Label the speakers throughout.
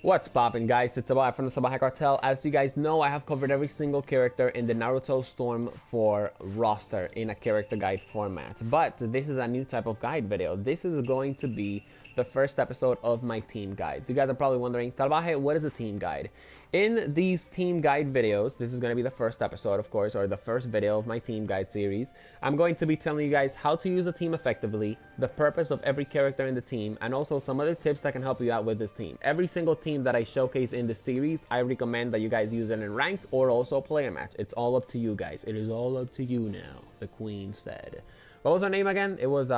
Speaker 1: What's poppin', guys? It's Salvajee from the Salvajee Cartel. As you guys know, I have covered every single character in the Naruto Storm 4 roster in a character guide format. But this is a new type of guide video. This is going to be the first episode of my team guide. You guys are probably wondering, Salvajee, what is a team guide? In these team guide videos, this is going to be the first episode, of course, or the first video of my team guide series. I'm going to be telling you guys how to use a team effectively, the purpose of every character in the team, and also some other tips that can help you out with this team. Every single team that I showcase in this series, I recommend that you guys use it in ranked or also player match. It's all up to you guys. It is all up to you now, the queen said. What was her name again? It was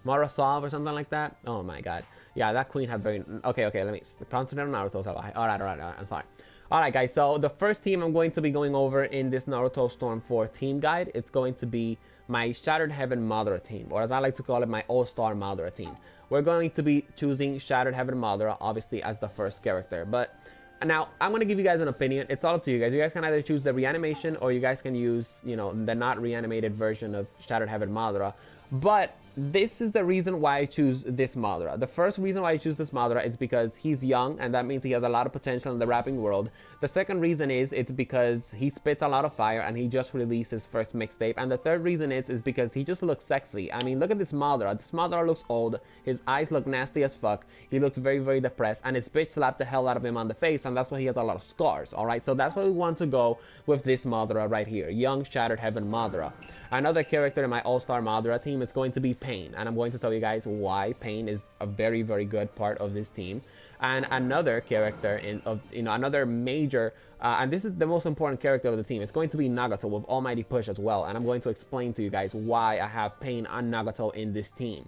Speaker 1: Mara Solve or something like that. Oh my god. Yeah, that queen had very... Okay, let me concentrate on Naruto. Alright, I'm sorry. Alright guys, so the first team I'm going to be going over in this Naruto Storm 4 team guide, it's going to be my Shattered Heaven Madara team, or as I like to call it, my All-Star Madara team. We're going to be choosing Shattered Heaven Madara, obviously, as the first character, but... Now, I'm going to give you guys an opinion. It's all up to you guys. You guys can either choose the reanimation or you guys can use, you know, the not reanimated version of Shattered Heaven Madara. But this is the reason why I choose this Madara. The first reason why I choose this Madara is because he's young, and that means he has a lot of potential in the rapping world. The second reason is it's because he spits a lot of fire and he just released his first mixtape. And the third reason is because he just looks sexy. I mean, look at this Madara. This Madara looks old. His eyes look nasty as fuck. He looks very, very depressed. And his bitch slapped the hell out of him on the face, and that's why he has a lot of scars, alright? So that's why we want to go with this Madara right here. Young Shattered Heaven Madara. Another character in my All-Star Madara team is going to be Pain, and I'm going to tell you guys why Pain is a very, very good part of this team. And another character another major, and this is the most important character of the team, it's going to be Nagato with Almighty Push as well, and I'm going to explain to you guys why I have Pain and Nagato in this team.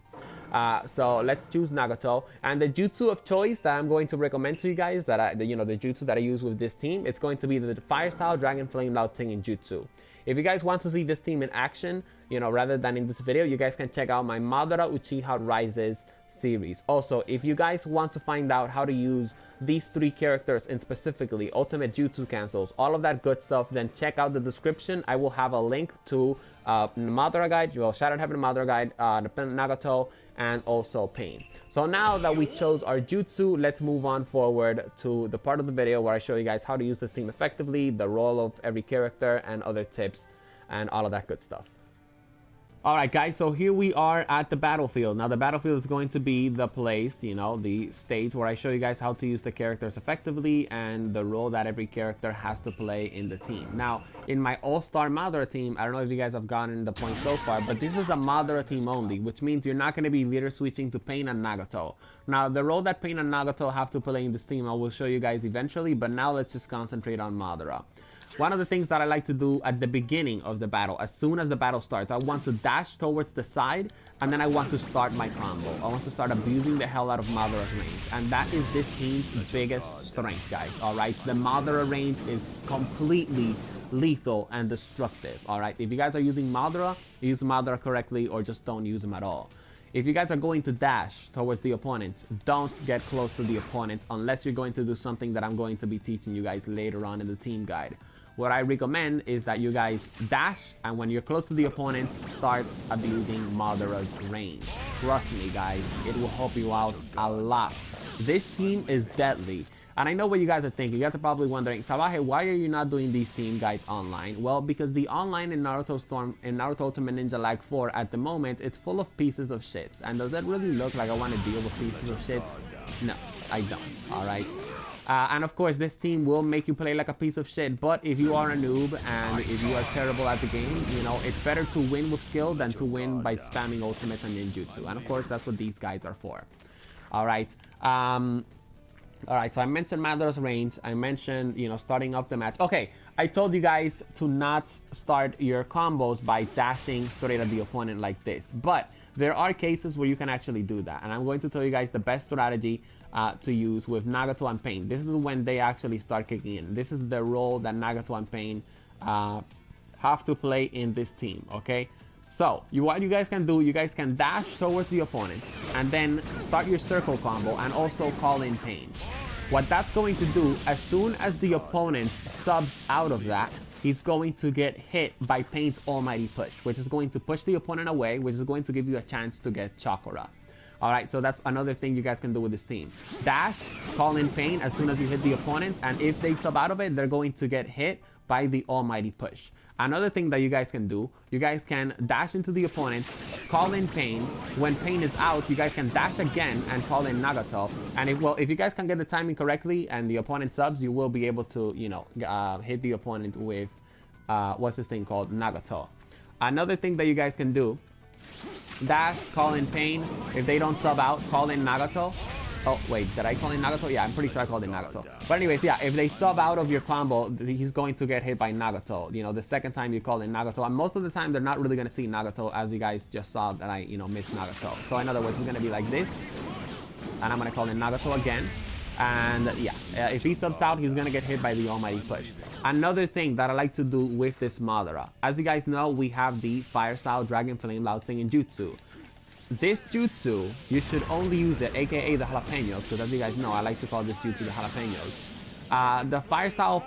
Speaker 1: So let's choose Nagato, and the jutsu of choice that I'm going to recommend to you guys, that the jutsu that I use with this team, it's going to be the Fire Style Dragon Flame Loud Singing Jutsu. If you guys want to see this team in action, rather than in this video, you guys can check out my Madara Uchiha Rises series. Also, if you guys want to find out how to use these three characters and specifically ultimate jutsu cancels, all of that good stuff, then check out the description. I will have a link to Madara guide, Shattered Heaven Madara guide, Nagato, and also Pain. So now that we chose our jutsu, let's move on forward to the part of the video where I show you guys how to use this team effectively, the role of every character, and other tips, and all of that good stuff. Alright guys, so here we are at the battlefield. Now the battlefield is going to be the place, the stage where I show you guys how to use the characters effectively and the role that every character has to play in the team. Now, in my All-Star Madara team, I don't know if you guys have gotten the point so far, but this is a Madara team only, which means you're not going to be leader switching to Pain and Nagato. Now, the role that Pain and Nagato have to play in this team, I will show you guys eventually, but now let's just concentrate on Madara. One of the things that I like to do at the beginning of the battle, as soon as the battle starts, I want to dash towards the side, and then I want to start my combo. I want to start abusing the hell out of Madara's range, and that is this team's biggest strength, guys, alright? The Madara range is completely lethal and destructive, alright? If you guys are using Madara, use Madara correctly, or just don't use him at all. If you guys are going to dash towards the opponent, don't get close to the opponent unless you're going to do something that I'm going to be teaching you guys later on in the team guide. What I recommend is that you guys dash, and when you're close to the opponents, start abusing Madara's range. Trust me guys, it will help you out a lot. This team is deadly. And I know what you guys are thinking. You guys are probably wondering, Salvajee, why are you not doing these team guides online? Well, because the online in Naruto Storm, in Naruto Ultimate Ninja Lag 4 at the moment, it's full of pieces of shits. And does that really look like I want to deal with pieces of shits? No, I don't, alright? And of course, this team will make you play like a piece of shit, but if you are a noob and if you are terrible at the game, it's better to win with skill than to win by spamming ultimate and ninjutsu. And of course, that's what these guides are for. Alright, Alright, so I mentioned Madara's range, I mentioned, starting off the match. Okay, I told you guys to not start your combos by dashing straight at the opponent like this, but there are cases where you can actually do that, and I'm going to tell you guys the best strategy to use with Nagato and Pain. This is when they actually start kicking in. This is the role that Nagato and Pain have to play in this team, okay? So, what you guys can do, you guys can dash towards the opponent and then start your circle combo and also call in Pain. What that's going to do, as soon as the opponent subs out of that, he's going to get hit by Pain's Almighty Push, which is going to push the opponent away, which is going to give you a chance to get Chakra. All right, so that's another thing you guys can do with this team. Dash, call in pain as soon as you hit the opponent, and if they sub out of it, they're going to get hit by the almighty push. Another thing that you guys can do, you guys can dash into the opponent, call in pain. When pain is out, you guys can dash again and call in Nagato. And if you guys can get the timing correctly and the opponent subs, you will be able to, you know, hit the opponent with, what's this thing called? Nagato. Another thing that you guys can do, dash, call in pain. If they don't sub out, call in Nagato. Oh, wait, did I call in Nagato? Yeah, I'm pretty sure I called in Nagato. But anyways, yeah, if they sub out of your combo, he's going to get hit by Nagato. You know, the second time you call in Nagato. And most of the time, they're not really going to see Nagato, as you guys just saw that I, you know, missed Nagato. So in other words, it's going to be like this. And I'm going to call in Nagato again. And yeah, if he subs out, he's going to get hit by the almighty push. Another thing that I like to do with this Madara. As you guys know, we have the Fire Style Dragon Flame Loud Singing Jutsu. This jutsu, you should only use it, aka the jalapenos, because as you guys know, I like to call this jutsu the jalapenos. The Fire Style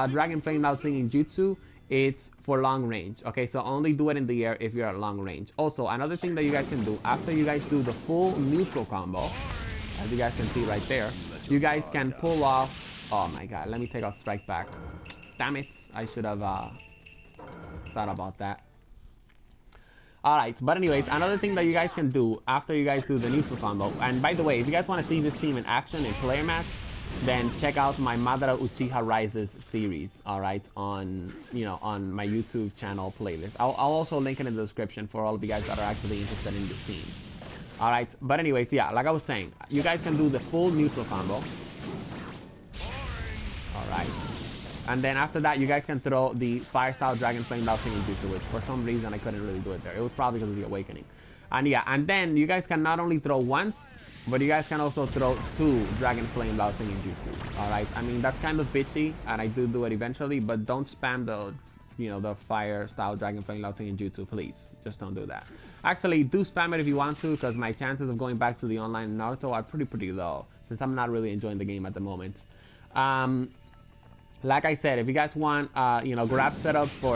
Speaker 1: Dragon Flame Loud Singing Jutsu, it's for long range. Okay, so only do it in the air if you're at long range. Also, another thing that you guys can do, after you guys do the full neutral combo, as you guys can see right there, you guys can pull off, oh my god, let me take out Strike Back. Damn it, I should have thought about that. Alright, but anyways, another thing that you guys can do after you guys do the neutral combo, and by the way, if you guys want to see this team in action in player match, then check out my Madara Uchiha Rises series, alright, on, you know, on my YouTube channel playlist. I'll also link it in the description for all of you guys that are actually interested in this team. Alright, but anyways, yeah, like I was saying, you guys can do the full neutral combo. Alright. And then after that, you guys can throw the Fire Style Dragon Flame Loud Singing Jutsu, which for some reason I couldn't really do it there. It was probably because of the Awakening. And yeah, and then you guys can not only throw once, but you guys can also throw 2 Dragon Flame Loud Singing Jutsu. Alright, I mean, that's kind of bitchy, and I do it eventually, but don't spam the, you know, the Fire Style Dragon Flame Loud Singing Jutsu, please. Just don't do that. Actually, do spam it if you want to, because my chances of going back to the online Naruto are pretty low, since I'm not really enjoying the game at the moment. Like I said, if you guys want, you know, grab setups for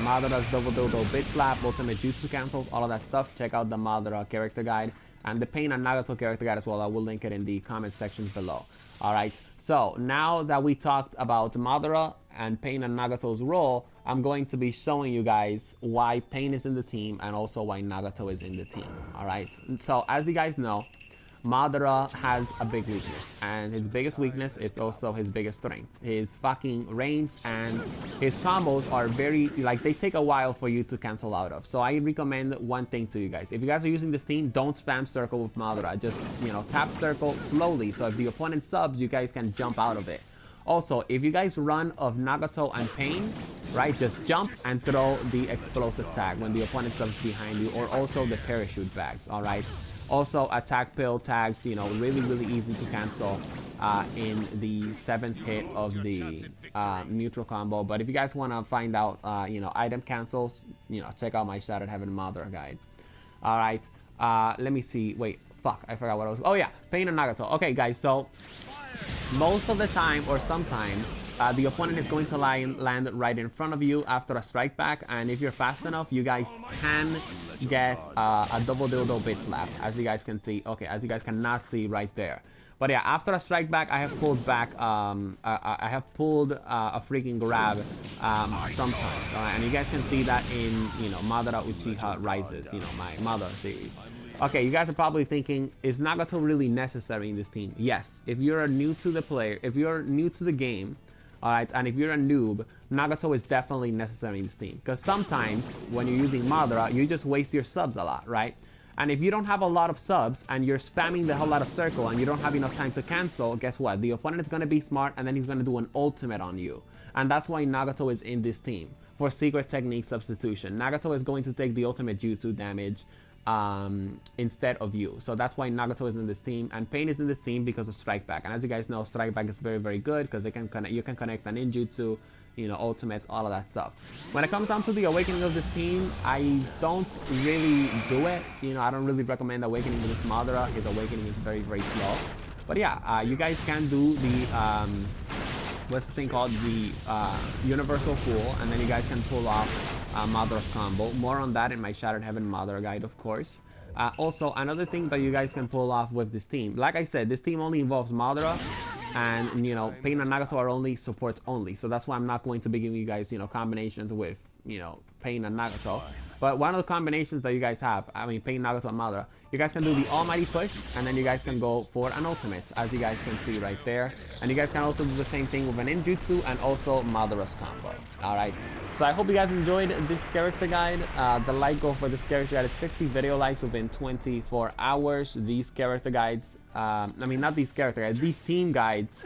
Speaker 1: Madara's Double Dildo Bit Slap, Ultimate Jutsu Cancels, all of that stuff, check out the Madara character guide and the Pain and Nagato character guide as well. I will link it in the comment sections below. Alright, so now that we talked about Madara and Pain and Nagato's role, I'm going to be showing you guys why Pain is in the team and also why Nagato is in the team. Alright, so as you guys know, Madara has a big weakness, and his biggest weakness is also his biggest strength. His fucking range and his combos are very, like, they take a while for you to cancel out of. So I recommend one thing to you guys. If you guys are using this team, don't spam circle with Madara. Just, you know, tap circle slowly, so if the opponent subs, you guys can jump out of it. Also, if you guys run of Nagato and Pain, right, just jump and throw the explosive tag when the opponent subs behind you, or also the parachute bags, alright? Also, attack pill tags, you know, really easy to cancel in the 7th hit of the neutral combo. But if you guys want to find out, you know, item cancels, you know, check out my Shattered Heaven Madara guide. Alright, let me see. Wait, fuck, I forgot what I was. Oh yeah, Pain and Nagato. Okay, guys, so most of the time, or sometimes, the opponent is going to land right in front of you after a strike back, and if you're fast enough, you guys can get a double dildo bitch slap, as you guys can see. Okay, as you guys cannot see right there. But yeah, after a strike back, I have pulled back, I have pulled a freaking grab sometimes. And you guys can see that in, you know, Madara Uchiha Rises, you know, my Madara series. Okay, you guys are probably thinking, is Nagato really necessary in this team? Yes, if you're new to the player, if you're new to the game, alright, and if you're a noob, Nagato is definitely necessary in this team. Because sometimes, when you're using Madara, you just waste your subs a lot, right? And if you don't have a lot of subs, and you're spamming the hell out of circle, and you don't have enough time to cancel, guess what? The opponent is going to be smart, and then he's going to do an ultimate on you. And that's why Nagato is in this team, for secret technique substitution. Nagato is going to take the ultimate jutsu damage instead of you. So that's why Nagato is in this team, and Pain is in this team because of Strike Back. And as you guys know, Strike Back is very good because you can connect an ninjutsu, you know, ultimates, all of that stuff. When it comes down to the awakening of this team, I don't really do it. You know, I don't really recommend awakening with this Madara. His awakening is very slow. But yeah, you guys can do the what's the thing called, the universal pull, and then you guys can pull off Madara's combo. More on that in my Shattered Heaven Madara guide, of course. Also, another thing that you guys can pull off with this team, like I said, this team only involves Madara, and you know, Pain and Nagato are only supports only, so that's why I'm not going to be giving you guys, you know, combinations with, you know, Pain and Nagato. But one of the combinations that you guys have, I mean, Pain, Nagato, and Madara, you guys can do the Almighty Push, and then you guys can go for an Ultimate, as you guys can see right there. And you guys can also do the same thing with an Ninjutsu and also Madara's combo. Alright, so I hope you guys enjoyed this character guide. The like goal for this character guide is 50 video likes within 24 hours. These character guides, I mean, not these character guides, these team guides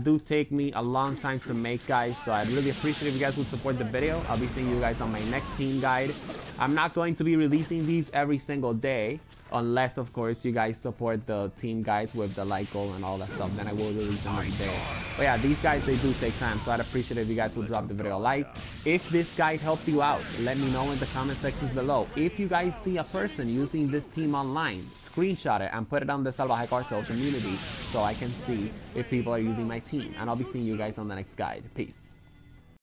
Speaker 1: do take me a long time to make, guys, so I'd really appreciate if you guys would support the video. I'll be seeing you guys on my next team guide. I'm not going to be releasing these every single day, unless of course you guys support the team guides with the like goal and all that stuff, then I will release them every day. But yeah, these guys, they do take time, so I'd appreciate if you guys would drop the video a like. If this guide helped you out, let me know in the comment sections below. If you guys see a person using this team online, screenshot it and put it on the Salvajee Cartel community so I can see if people are using my team. And I'll be seeing you guys on the next guide. Peace.